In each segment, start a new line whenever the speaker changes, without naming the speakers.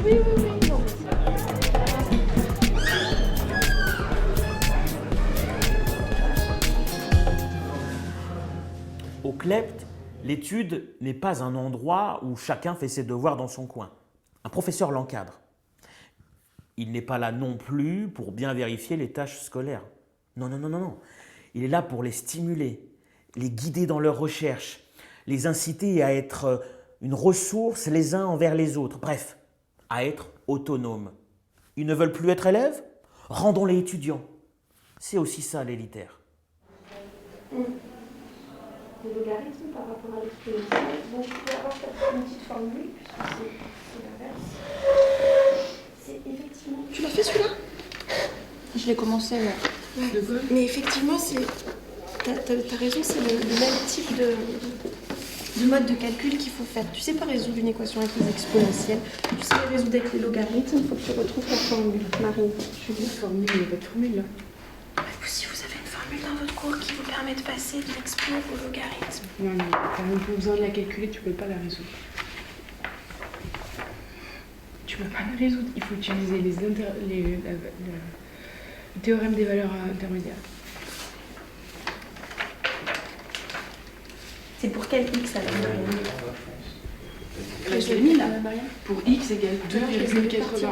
Oui, oui, oui, non, mais ça.
Au CLEPT, l'étude n'est pas un endroit où chacun fait ses devoirs dans son coin. Un professeur l'encadre. Il n'est pas là non plus pour bien vérifier les tâches scolaires. Non, non, non, non, non. Il est là pour les stimuler, les guider dans leurs recherches, les inciter à être une ressource les uns envers les autres, bref, à être autonomes. Ils ne veulent plus être élèves? Rendons-les étudiants. C'est aussi ça l'élitaire.
Les logarithmes par rapport à l'exponentielle, donc tu peux avoir une petite formule, puisque c'est l'inverse. C'est effectivement...
Tu l'as fait celui-là?
Je l'ai commencé, ouais.
Ouais. Mais effectivement, c'est... T'as raison, c'est le même type de mode de calcul qu'il faut faire. Tu sais pas résoudre une équation avec les exponentielles. Tu sais résoudre avec les logarithmes, il faut que tu retrouves ta formule. Marine, je dis
Formule, il n'y a pas de formule là.
si vous avez une formule dans votre cours qui vous permet de passer de l'expo au logarithme.
Non, non, t'as même pas besoin de la calculer, tu peux pas la résoudre. Tu peux pas la résoudre, il faut utiliser le théorème des valeurs intermédiaires.
C'est pour quel x alors, Marine?
Je l'ai mis là, pour x égale 2,81.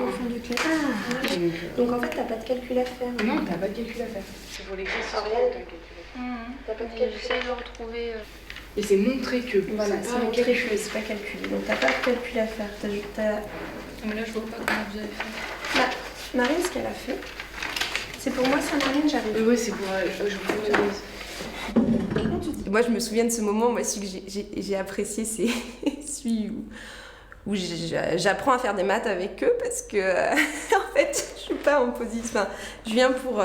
Donc en fait, t'as pas de calcul à faire.
Non, t'as pas de calcul à faire. C'est pour l'exercice.
T'as pas de calcul.
J'essaie de retrouver...
Et c'est montrer que.
Voilà, c'est montré que c'est pas calculé. Donc t'as pas de calcul à faire.
Mais là, je vois pas comment vous avez fait.
Bah, Marine, ce qu'elle a fait, c'est pour moi, ça, Marine, j'arrive.
Ouais, c'est pour.
Moi, je me souviens de ce moment, moi, celui que j'ai apprécié, c'est celui où j'apprends à faire des maths avec eux parce que, en fait, je suis pas en position. Enfin, je viens pour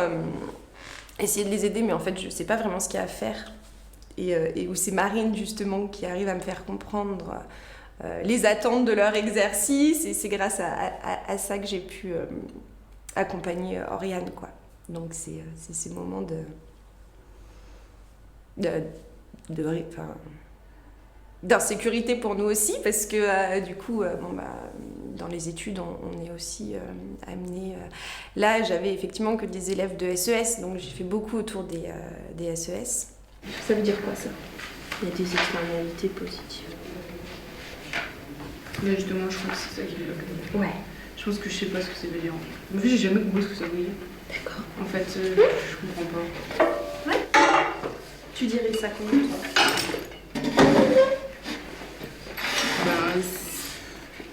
essayer de les aider, mais en fait, je sais pas vraiment ce qu'il y a à faire. Et où c'est Marine, justement, qui arrive à me faire comprendre les attentes de leur exercice. Et c'est grâce à ça que j'ai pu accompagner Oriane, quoi. Donc, c'est ces moments d'insécurité pour nous aussi, parce que du coup, dans les études, on est aussi amené... Là, j'avais effectivement que des élèves de SES, donc j'ai fait beaucoup autour des SES.
Ça veut dire quoi, ça? Il y a des externalités positives.
Mais justement, je crois que c'est ça qui me bloque.
Ouais.
Je pense que je sais pas ce que ça veut dire. En fait, j'ai jamais compris ce que ça veut dire.
D'accord.
En fait, je comprends pas.
Ouais. Tu dirais ça comment, toi?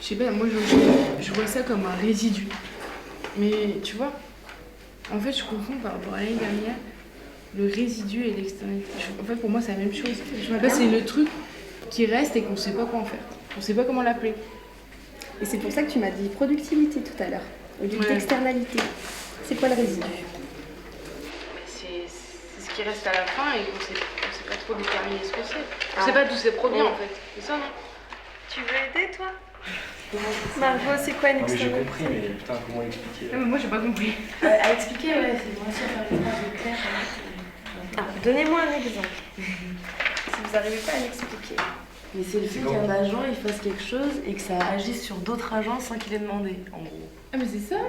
Je sais pas, moi je vois ça comme un résidu. Mais tu vois, en fait, je confonds par rapport à l'année dernière le résidu et l'externalité. En fait, pour moi, c'est la même chose. Là, c'est le truc qui reste et qu'on sait pas quoi en faire. On sait pas comment l'appeler.
Et c'est pour ça que tu m'as dit productivité tout à l'heure, au lieu
Ouais.
d'externalité. C'est quoi le résidu?
C'est ce qui reste à la fin et qu'on sait pas trop déterminer ce que c'est. On sait pas d'où c'est produit en fait. C'est ça, non?
Tu veux aider, toi?
Margot, c'est quoi une
Non mais j'ai
externalité?
compris, mais putain, comment expliquer
Non, mais moi, j'ai pas compris.
À expliquer, ouais, c'est moi aussi à faire les phrases claires.
Donnez-moi un exemple. Si vous n'arrivez pas à m'expliquer.
Mais c'est le fait
comment?
qu'un agent il fasse quelque chose et que ça agisse sur d'autres agents sans qu'il ait demandé, en gros.
Ah, mais c'est ça?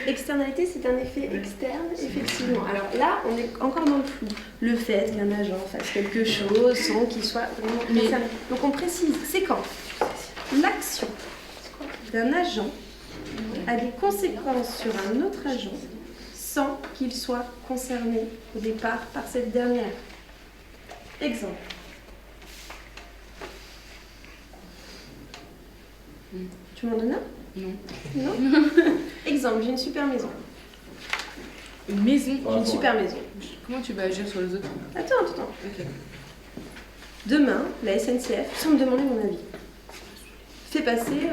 Externalité, c'est un effet externe, effectivement. Alors là, on est encore dans le flou. Le fait qu'un agent fasse quelque chose sans qu'il soit vraiment concerné. Donc on précise, c'est quand l'action d'un agent a des conséquences sur un autre agent sans qu'il soit concerné au départ par cette dernière. Exemple. Tu m'en donnes un?
Non.
Non. Exemple, j'ai une super maison.
Une maison?
J'ai une super maison.
Comment tu vas agir sur les autres?
Attends.
Ok.
Demain, la SNCF, sans me demander mon avis, fait passer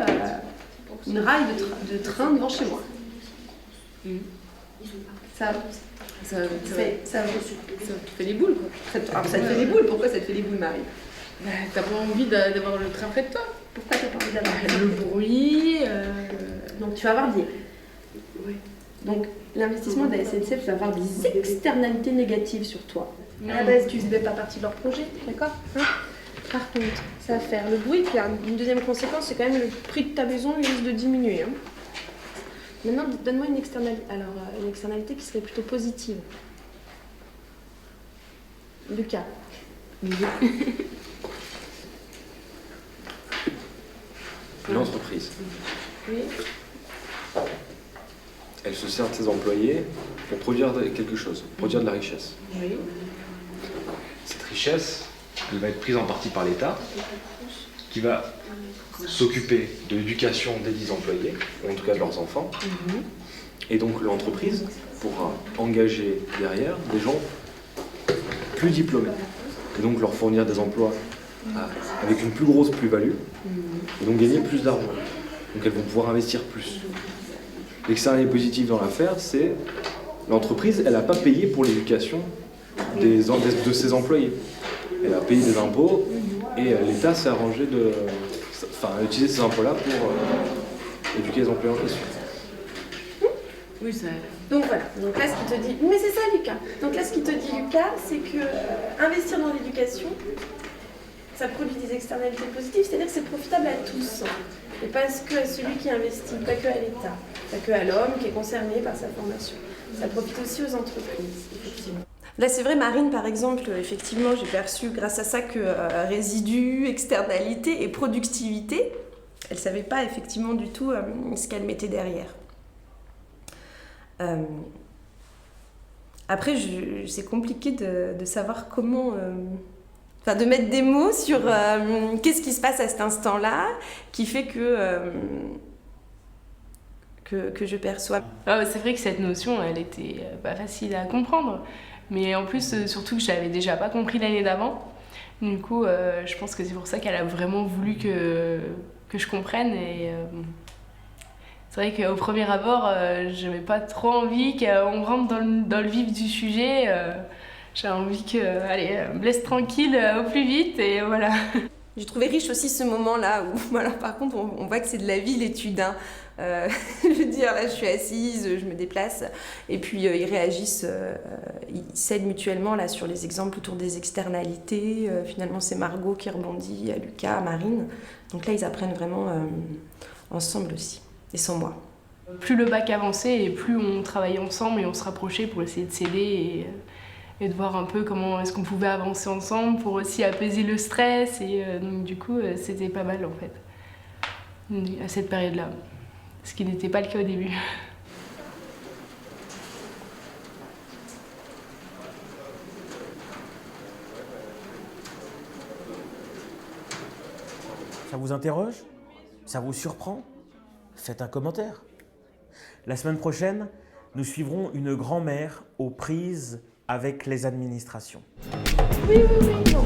une raille de train devant chez moi. Ça
Ça
te
fait des boules, quoi.
ça te fait des boules. Pourquoi ça te fait des boules, Marie?
Bah, t'as pas envie d'avoir le train près de toi?
Pourquoi t'as pas envie d'avoir
Le bruit.
Donc tu vas avoir des...
Ouais.
Donc l'investissement de la SNCF va avoir des externalités négatives sur toi. À la
Non.
base, tu faisais pas partie de leur projet, d'accord, hein? Par contre, ça va faire le bruit, puis une deuxième conséquence, c'est quand même le prix de ta maison, il risque de diminuer. Hein. Maintenant, donne-moi une externalité. Alors, une externalité qui serait plutôt positive. Lucas.
Une entreprise,
Oui.
elle se sert de ses employés pour produire quelque chose, produire de la richesse.
Oui.
Cette richesse, elle va être prise en partie par l'État, qui va s'occuper de l'éducation des 10 employés, ou en tout cas de leurs enfants.
Et donc l'entreprise pourra engager derrière des gens plus diplômés. Et donc leur fournir des emplois avec une plus grosse plus-value, et donc gagner plus d'argent. Donc elles vont pouvoir investir plus. L'externalité positive dans l'affaire, c'est l'entreprise, elle n'a pas payé pour l'éducation de ses employés. Elle a payé des impôts et l'État s'est arrangé a utilisé ces impôts-là pour éduquer les employés en question.
Oui, ça.
Donc voilà, donc là ce qu'il te dit, mais c'est ça Lucas. Donc là ce qu'il te dit Lucas, c'est que investir dans l'éducation, ça produit des externalités positives, c'est-à-dire que c'est profitable à tous. Et parce que à celui qui investit, pas que à l'État, pas que à l'homme qui est concerné par sa formation. Ça profite aussi aux entreprises, effectivement. Là, c'est vrai, Marine, par exemple, effectivement, j'ai perçu grâce à ça que résidus, externalité et productivité, elle ne savait pas effectivement du tout ce qu'elle mettait derrière. Après, c'est compliqué de savoir comment... de mettre des mots sur qu'est-ce qui se passe à cet instant-là qui fait que je perçois.
C'est vrai que cette notion, elle était pas facile à comprendre. Mais en plus, surtout que je l'avais déjà pas compris l'année d'avant. Du coup, je pense que c'est pour ça qu'elle a vraiment voulu que je comprenne. Et c'est vrai qu'au premier abord, je n'avais pas trop envie qu'on rentre dans le vif du sujet. J'avais envie allez, me laisse tranquille au plus vite et voilà.
J'ai trouvé riche aussi ce moment-là où, voilà, par contre, on voit que c'est de la vie l'étude. Hein. Je veux dire, là, je suis assise, je me déplace, et puis ils réagissent, ils s'aident mutuellement là sur les exemples autour des externalités. Finalement, c'est Margot qui rebondit à Lucas, à Marine. Donc là, ils apprennent vraiment ensemble aussi, et sans moi.
Plus le bac avançait et plus on travaillait ensemble et on se rapprochait pour essayer de s'aider et de voir un peu comment est-ce qu'on pouvait avancer ensemble pour aussi apaiser le stress. Et donc du coup, c'était pas mal en fait, à cette période-là. Ce qui n'était pas le cas au début.
Ça vous interroge? Ça vous surprend? Faites un commentaire. La semaine prochaine, nous suivrons une grand-mère aux prises avec les administrations.
Oui, non.